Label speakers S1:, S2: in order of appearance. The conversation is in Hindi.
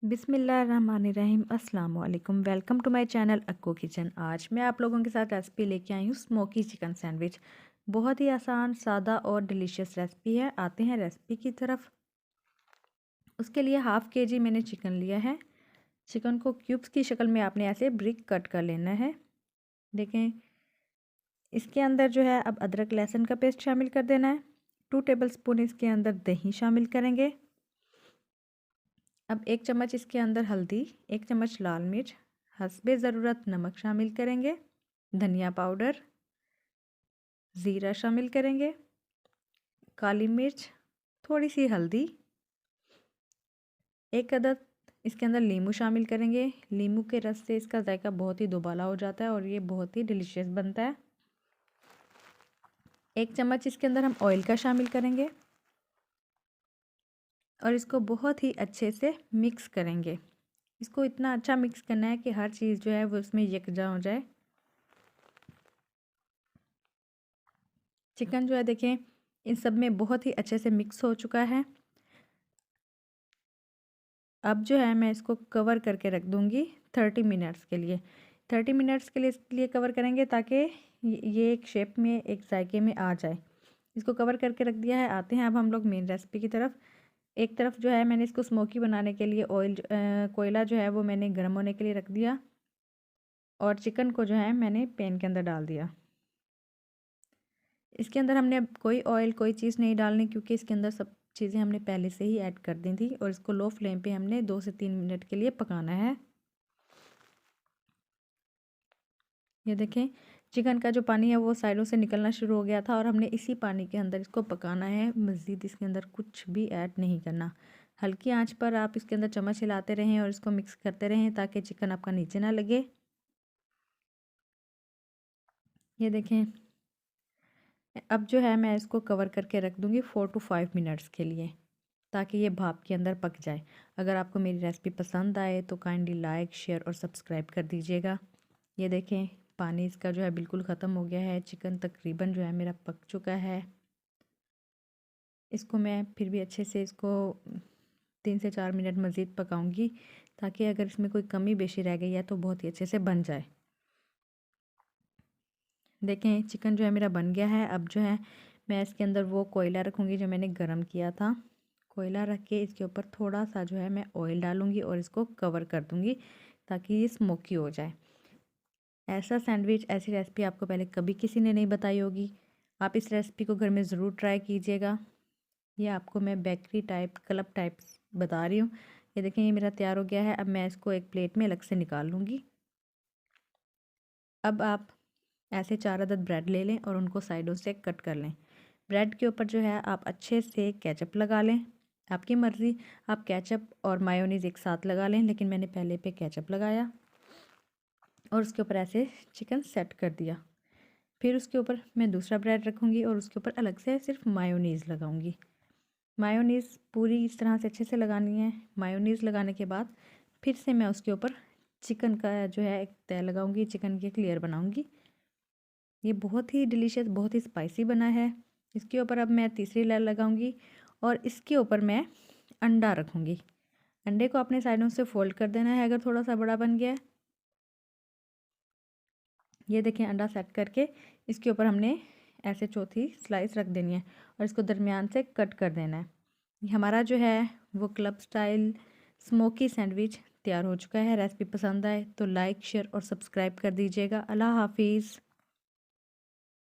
S1: बिस्मिल्लाहिर्रहमानिर्रहीम अस्सलाम वालेकुम। Welcome to my channel Akko kitchen. आज मैं आप लोगों के साथ रेसिपी लेके आई हूँ स्मोकी चिकन सैंडविच। बहुत ही आसान, सादा और डिलीशियस रेसिपी है। आते हैं रेसिपी की तरफ। उसके लिए हाफ़ के जी मैंने चिकन लिया है। चिकन को क्यूब्स की शक्ल में आपने ऐसे ब्रिक कट कर लेना है। देखें, इसके अंदर जो है अब अदरक लहसुन का पेस्ट शामिल कर देना है। 2 टेबलस्पून इसके अंदर दही शामिल करेंगे। अब 1 चम्मच इसके अंदर हल्दी, 1 चम्मच लाल मिर्च, हस्बे ज़रूरत नमक शामिल करेंगे। धनिया पाउडर, ज़ीरा शामिल करेंगे, काली मिर्च, थोड़ी सी हल्दी, 1 अदद इसके अंदर नींबू शामिल करेंगे। नींबू के रस से इसका जायका बहुत ही दुबाला हो जाता है और ये बहुत ही डिलीशियस बनता है। 1 चम्मच इसके अंदर हम ऑयल का शामिल करेंगे और इसको बहुत ही अच्छे से मिक्स करेंगे। इसको इतना अच्छा मिक्स करना है कि हर चीज़ जो है वो उसमें यकजा हो जाए। चिकन जो है देखें इन सब में बहुत ही अच्छे से मिक्स हो चुका है। अब जो है मैं इसको कवर करके रख दूँगी 30 मिनट्स के लिए। 30 मिनट्स के लिए इसलिए कवर करेंगे ताकि ये एक शेप में, एक जायके में आ जाए। इसको कवर करके रख दिया है। आते हैं अब हम लोग मेन रेसिपी की तरफ। एक तरफ जो है मैंने इसको स्मोकी बनाने के लिए कोयला जो है वो मैंने गर्म होने के लिए रख दिया और चिकन को जो है मैंने पैन के अंदर डाल दिया। इसके अंदर हमने अब कोई ऑयल, कोई चीज़ नहीं डालनी क्योंकि इसके अंदर सब चीज़ें हमने पहले से ही ऐड कर दी थी और इसको लो फ्लेम पे हमने 2 से 3 मिनट के लिए पकाना है। ये देखें, चिकन का जो पानी है वो साइडों से निकलना शुरू हो गया था और हमने इसी पानी के अंदर इसको पकाना है। मज़ीद इसके अंदर कुछ भी ऐड नहीं करना। हल्की आंच पर आप इसके अंदर चम्मच हिलाते रहें और इसको मिक्स करते रहें ताकि चिकन आपका नीचे ना लगे। ये देखें, अब जो है मैं इसको कवर करके रख दूँगी 4 to 5 मिनट्स के लिए ताकि ये भाप के अंदर पक जाए। अगर आपको मेरी रेसिपी पसंद आए तो काइंडली लाइक, शेयर और सब्सक्राइब कर दीजिएगा। ये देखें, पानी इसका जो है बिल्कुल ख़त्म हो गया है। चिकन तकरीबन जो है मेरा पक चुका है। इसको मैं फिर भी अच्छे से इसको 3 से 4 मिनट मज़ीद पकाऊंगी ताकि अगर इसमें कोई कमी बेशी रह गई है तो बहुत ही अच्छे से बन जाए। देखें, चिकन जो है मेरा बन गया है। अब जो है मैं इसके अंदर वो कोयला रखूँगी जो मैंने गरम किया था। कोयला रख के इसके ऊपर थोड़ा सा जो है मैं ऑयल डालूँगी और इसको कवर कर दूँगी ताकि ये स्मोकी हो जाए। ऐसा सैंडविच, ऐसी रेसिपी आपको पहले कभी किसी ने नहीं बताई होगी। आप इस रेसिपी को घर में ज़रूर ट्राई कीजिएगा। ये आपको मैं बेकरी टाइप, क्लब टाइप बता रही हूँ। ये देखें, ये मेरा तैयार हो गया है। अब मैं इसको एक प्लेट में अलग से निकाल लूँगी। अब आप ऐसे 4 अदद ब्रेड ले लें और उनको साइडों से कट कर लें। ब्रेड के ऊपर जो है आप अच्छे से केचप लगा लें। आपकी मर्ज़ी, आप केचप और मायोनीज़ एक साथ लगा लें, लेकिन मैंने पहले पे केचप लगाया और उसके ऊपर ऐसे चिकन सेट कर दिया। फिर उसके ऊपर मैं दूसरा ब्रेड रखूँगी और उसके ऊपर अलग से सिर्फ मायोनीज़ लगाऊँगी। मायोनीज़ पूरी इस तरह से अच्छे से लगानी है। मायोनीज़ लगाने के बाद फिर से मैं उसके ऊपर चिकन का जो है एक तह लगाऊंगी, चिकन की एक लेयर बनाऊंगी। ये बहुत ही डिलीशियस, बहुत ही स्पाइसी बना है। इसके ऊपर अब मैं तीसरी लेयर लगाऊंगी और इसके ऊपर मैं अंडा रखूँगी। अंडे को अपने साइडों से फोल्ड कर देना है अगर थोड़ा सा बड़ा बन गया है। ये देखें, अंडा सेट करके इसके ऊपर हमने ऐसे चौथी स्लाइस रख देनी है और इसको दरमियान से कट कर देना है। हमारा जो है वो क्लब स्टाइल स्मोकी सैंडविच तैयार हो चुका है। रेसिपी पसंद आए तो लाइक, शेयर और सब्सक्राइब कर दीजिएगा। अल्लाह हाफिज़।